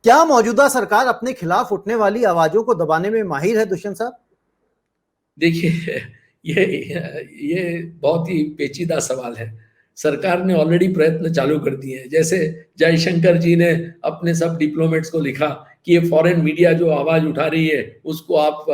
क्या मौजूदा सरकार अपने खिलाफ उठने वाली आवाजों को दबाने में माहिर है दुष्यंत साहब? देखिए, ये बहुत ही पेचीदा सवाल है। सरकार ने ऑलरेडी प्रयत्न चालू कर दिए हैं। जैसे जयशंकर जी ने अपने सब डिप्लोमेट्स को लिखा कि ये फॉरेन मीडिया जो आवाज उठा रही है उसको आप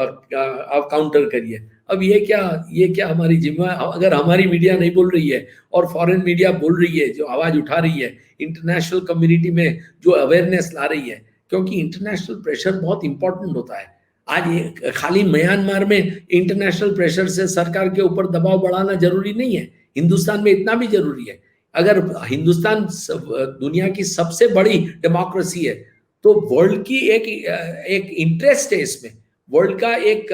काउंटर करिए। अब ये क्या हमारी जिम्मेदारी, अगर हमारी मीडिया नहीं बोल रही है और फॉरेन मीडिया बोल रही है, जो आवाज उठा रही है, इंटरनेशनल कम्युनिटी में जो अवेयरनेस ला रही है, क्योंकि इंटरनेशनल प्रेशर बहुत इंपॉर्टेंट होता है। आज ये खाली म्यांमार में इंटरनेशनल प्रेशर से सरकार के ऊपर दबाव बढ़ाना जरूरी नहीं है, हिंदुस्तान में इतना भी जरूरी है। अगर हिंदुस्तान दुनिया की सबसे बड़ी डेमोक्रेसी है तो वर्ल्ड की एक इंटरेस्ट है इसमें, वर्ल्ड का एक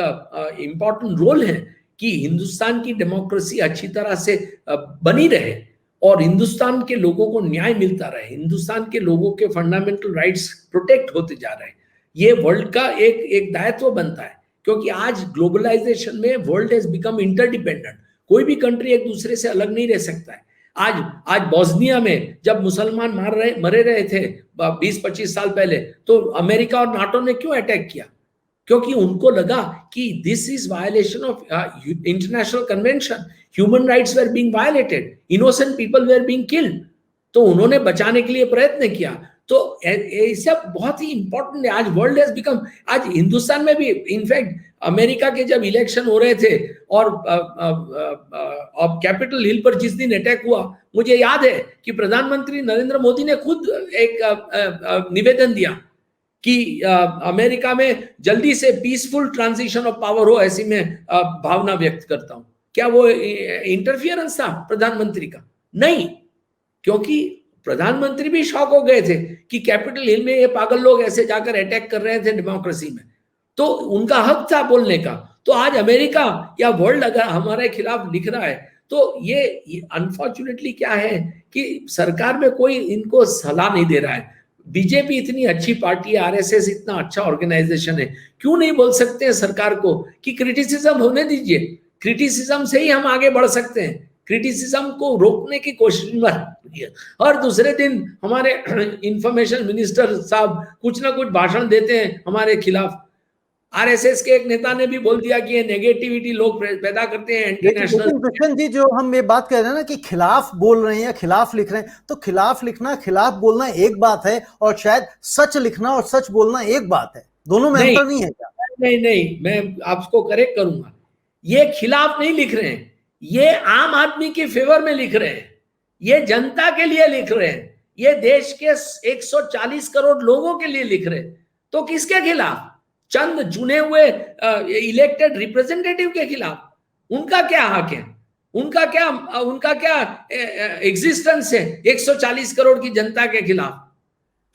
इंपॉर्टेंट रोल है कि हिंदुस्तान की डेमोक्रेसी अच्छी तरह से बनी रहे और हिंदुस्तान के लोगों को न्याय मिलता रहे, हिंदुस्तान के लोगों के फंडामेंटल राइट्स प्रोटेक्ट होते जा रहे हैं। ये वर्ल्ड का एक दायित्व बनता है, क्योंकि आज ग्लोबलाइजेशन में वर्ल्ड हैज बिकम इंटरडिपेंडेंट। कोई भी कंट्री एक दूसरे से अलग नहीं रह सकता है। आज बोस्निया में जब मुसलमान मरे रहे थे 20-25 साल पहले, तो अमेरिका और नाटो ने क्यों अटैक किया? क्योंकि उनको लगा कि this is violation of international convention, human rights were being violated, innocent people were being killed, तो उन्होंने बचाने के लिए प्रयत्न किया। तो ये सब बहुत ही इंपॉर्टेंट है। आज वर्ल्ड हैज बिकम, आज हिंदुस्तान में भी इनफैक्ट अमेरिका के जब इलेक्शन हो रहे थे और कैपिटल हिल पर जिस दिन अटैक हुआ, मुझे याद है कि प्रधानमंत्री नरेंद्र मोदी ने खुद एक निवेदन दिया कि अमेरिका में जल्दी से पीसफुल ट्रांजिशन ऑफ पावर हो, ऐसी मैं भावना व्यक्त करता हूं। क्या वो इंटरफियरेंस था प्रधानमंत्री का? नहीं, क्योंकि प्रधानमंत्री भी शॉक हो गए थे कि कैपिटल हिल में ये पागल लोग ऐसे जाकर अटैक कर रहे थे डेमोक्रेसी में, तो उनका हक था बोलने का। तो आज अमेरिका या वर्ल्ड अगर हमारे खिलाफ लिख रहा है, तो ये अनफॉर्चुनेटली क्या है कि सरकार में कोई इनको सलाह नहीं दे रहा है। बीजेपी इतनी अच्छी पार्टी है, आरएसएस इतना अच्छा ऑर्गेनाइजेशन है, क्यों नहीं बोल सकते हैं सरकार को कि क्रिटिसिज्म होने दीजिए, क्रिटिसिज्म से ही हम आगे बढ़ सकते हैं, क्रिटिसिज्म को रोकने की कोशिश मत। और दूसरे दिन हमारे इंफॉर्मेशन मिनिस्टर साहब कुछ ना कुछ भाषण देते हैं हमारे खिलाफ। आरएसएस के एक नेता ने भी बोल दिया कि ये नेगेटिविटी लोग पैदा करते हैं, एंटी नेशनल। दुष्यंत जी, जो हम ये बात कर रहे हैं ना कि खिलाफ बोल रहे हैं या खिलाफ लिख रहे हैं, तो खिलाफ लिखना, खिलाफ बोलना एक बात है और शायद सच लिखना और सच बोलना एक बात है। दोनों में अंतर नहीं है क्या? नहीं, मैं आपको करेक्ट करूंगा। ये खिलाफ नहीं लिख रहे हैं, ये आम आदमी के फेवर में लिख रहे हैं, ये जनता के लिए लिख रहे हैं, ये देश के 140 करोड़ लोगों के लिए लिख रहे हैं। तो किसके खिलाफ? चंद चुने हुए इलेक्टेड रिप्रेजेंटेटिव के खिलाफ। उनका क्या हक है? उनका क्या एग्जिस्टेंस है 140 करोड़ की जनता के खिलाफ?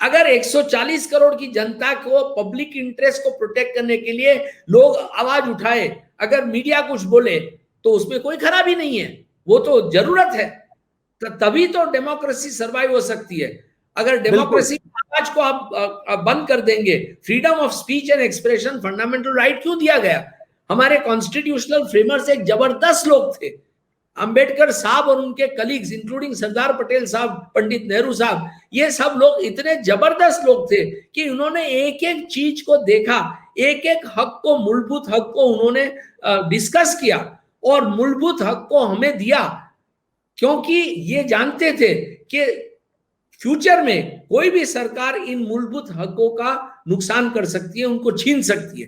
अगर 140 करोड़ की जनता को पब्लिक इंटरेस्ट को प्रोटेक्ट करने के लिए लोग आवाज उठाए, अगर मीडिया कुछ बोले, तो उसमें कोई खराबी नहीं है, वो तो जरूरत है, तभी तो डेमोक्रेसी सर्वाइव हो सकती है। अगर डेमोक्रेसी आवाज को आप बंद कर देंगे, freedom of speech and expression fundamental right क्यों दिया गया? हमारे कॉन्स्टिट्यूशनल फ्रेमर्स एक जबरदस्त लोग थे, अंबेडकर साहब और उनके कलीग्स, इंक्लूडिंग सरदार पटेल साहब, पंडित नेहरू साहब, ये सब लोग इतने जबरदस्त लोग थे कि उन्होंने एक एक चीज को देखा, एक एक हक को, मूलभूत हक को उन्होंने डिस्कस किया और मूलभूत हक को हमें दिया, क्योंकि ये जानते थे कि फ्यूचर में कोई भी सरकार इन मूलभूत हकों का नुकसान कर सकती है, उनको छीन सकती है।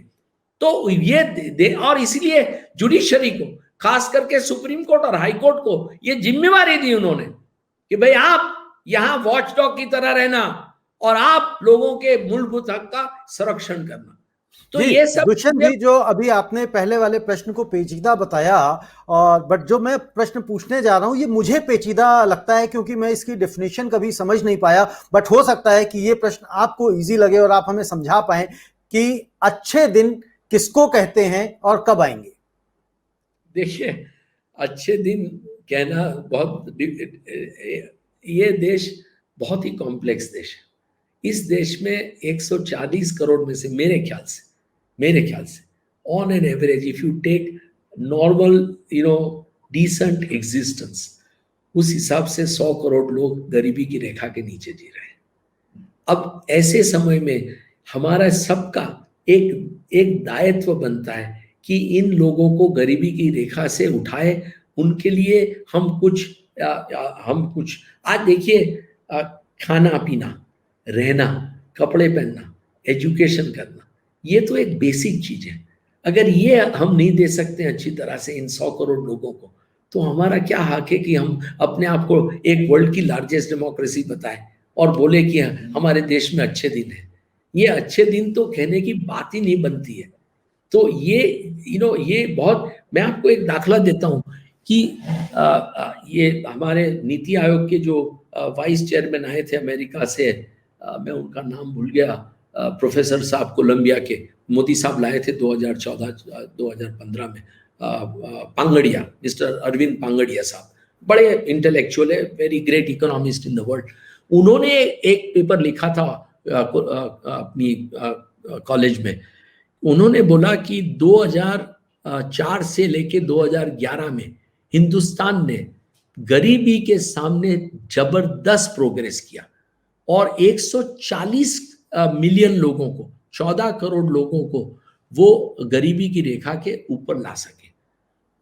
तो ये और इसीलिए जुडिशरी को, खास करके सुप्रीम कोर्ट और हाई कोर्ट को ये जिम्मेवारी दी उन्होंने कि भाई आप यहां वॉचडॉग की तरह रहना और आप लोगों के मूलभूत हक का संरक्षण करना। तो ये सब दुष्यंत जी, जो अभी आपने पहले वाले प्रश्न को पेचीदा बताया, और बट जो मैं प्रश्न पूछने जा रहा हूं ये मुझे पेचीदा लगता है क्योंकि मैं इसकी डेफिनेशन कभी समझ नहीं पाया। बट हो सकता है कि ये प्रश्न आपको इजी लगे और आप हमें समझा पाए कि अच्छे दिन किसको कहते हैं और कब आएंगे। देखिए, अच्छे दिन कहना बहुत, ये देश बहुत ही कॉम्प्लेक्स देश है। इस देश में 140 करोड़ में से मेरे ख्याल से on an average, if you take normal decent existence, उस हिसाब से 100 करोड़ लोग गरीबी की रेखा के नीचे जी रहे हैं। अब ऐसे समय में हमारा सबका एक दायित्व बनता है कि इन लोगों को गरीबी की रेखा से उठाए, उनके लिए हम कुछ आज देखिए, खाना पीना, रहना, कपड़े पहनना, एजुकेशन करना, ये तो एक बेसिक चीज है। अगर ये हम नहीं दे सकते अच्छी तरह से इन 100 करोड़ लोगों को, तो हमारा क्या हक है कि हम अपने आप को एक वर्ल्ड की लार्जेस्ट डेमोक्रेसी बताएं और बोले कि हमारे देश में अच्छे दिन है। ये अच्छे दिन तो कहने की बात ही नहीं बनती है। तो ये ये बहुत, मैं आपको एक दाखला देता हूँ कि ये हमारे नीति आयोग के जो वाइस चेयरमैन आए थे अमेरिका से, मैं उनका नाम भूल गया, प्रोफेसर साहब कोलंबिया के, मोदी साहब लाए थे 2014-2015 में, पांगड़िया, मिस्टर अरविंद पांगड़िया साहब, बड़े इंटेलेक्चुअल है, very great economist in the world. उन्होंने एक पेपर लिखा था अपनी कॉलेज में। उन्होंने बोला कि 2004 से लेके 2011 में हिंदुस्तान ने गरीबी के सामने जबरदस्त प्रोग्रेस किया और 140 मिलियन लोगों को, 14 करोड़ लोगों को वो गरीबी की रेखा के ऊपर ला सके।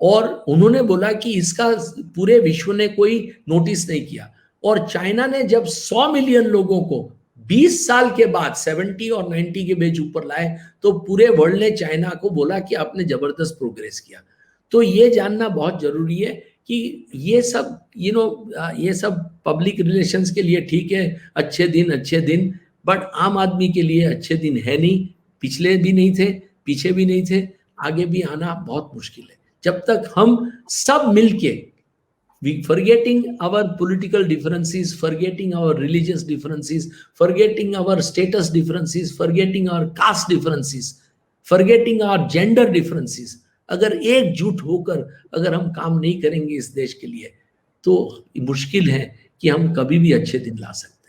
और उन्होंने बोला कि इसका पूरे विश्व ने कोई नोटिस नहीं किया, और चाइना ने जब 100 मिलियन लोगों को 20 साल के बाद 70 और 90 के बीच ऊपर लाए, तो पूरे वर्ल्ड ने चाइना को बोला कि आपने जबरदस्त प्रोग्रेस किया। तो ये जानना बहुत जरूरी है कि ये सब ये सब पब्लिक रिलेशंस के लिए ठीक है, अच्छे दिन, बट आम आदमी के लिए अच्छे दिन है नहीं, पिछले भी नहीं थे, पीछे भी नहीं थे, आगे भी आना बहुत मुश्किल है। जब तक हम सब मिलके, forgetting our political differences, forgetting our religious differences, forgetting our status differences, forgetting our caste differences, forgetting our gender differences, अगर एकजुट होकर अगर हम काम नहीं करेंगे इस देश के लिए, तो मुश्किल है कि हम कभी भी अच्छे दिन ला सकते हैं।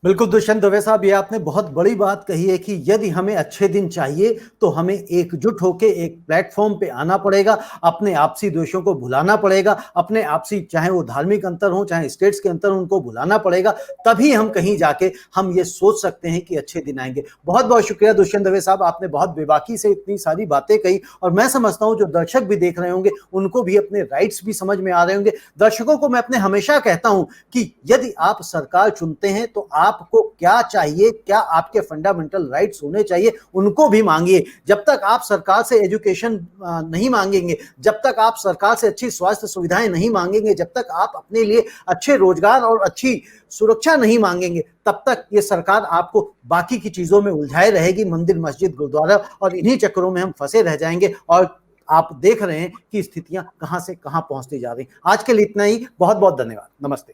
बिल्कुल दुष्यंत दवे साहब, ये आपने बहुत बड़ी बात कही है कि यदि हमें अच्छे दिन चाहिए तो हमें एकजुट होकर एक प्लेटफॉर्म पे आना पड़ेगा, अपने आपसी द्वेषों को भुलाना पड़ेगा, अपने आपसी, चाहे वो धार्मिक अंतर हो चाहे स्टेट्स के अंतर, उनको भुलाना पड़ेगा, तभी हम कहीं जाके हम ये सोच सकते हैं कि अच्छे दिन आएंगे। बहुत बहुत शुक्रिया दुष्यंत दवे साहब, आपने बहुत बेबाकी से इतनी सारी बातें कही, और मैं समझता हूँ जो दर्शक भी देख रहे होंगे उनको भी अपने राइट्स भी समझ में आ रहे होंगे। दर्शकों को मैं अपने हमेशा कहता हूँ कि यदि आप सरकार चुनते हैं तो आपको क्या चाहिए, क्या आपके फंडामेंटल राइट्स होने चाहिए, उनको भी मांगिए। जब तक आप सरकार से एजुकेशन नहीं मांगेंगे, जब तक आप सरकार से अच्छी स्वास्थ्य सुविधाएं नहीं मांगेंगे, जब तक आप अपने लिए अच्छे रोजगार और अच्छी सुरक्षा नहीं मांगेंगे, तब तक ये सरकार आपको बाकी की चीजों में उलझाए रहेगी, मंदिर, मस्जिद, गुरुद्वारा, और इन्हीं चक्करों में हम फंसे रह जाएंगे। और आप देख रहे हैं कि स्थितियां कहां से कहां पहुंचती जा रही। आज के लिए इतना ही, बहुत बहुत धन्यवाद, नमस्ते।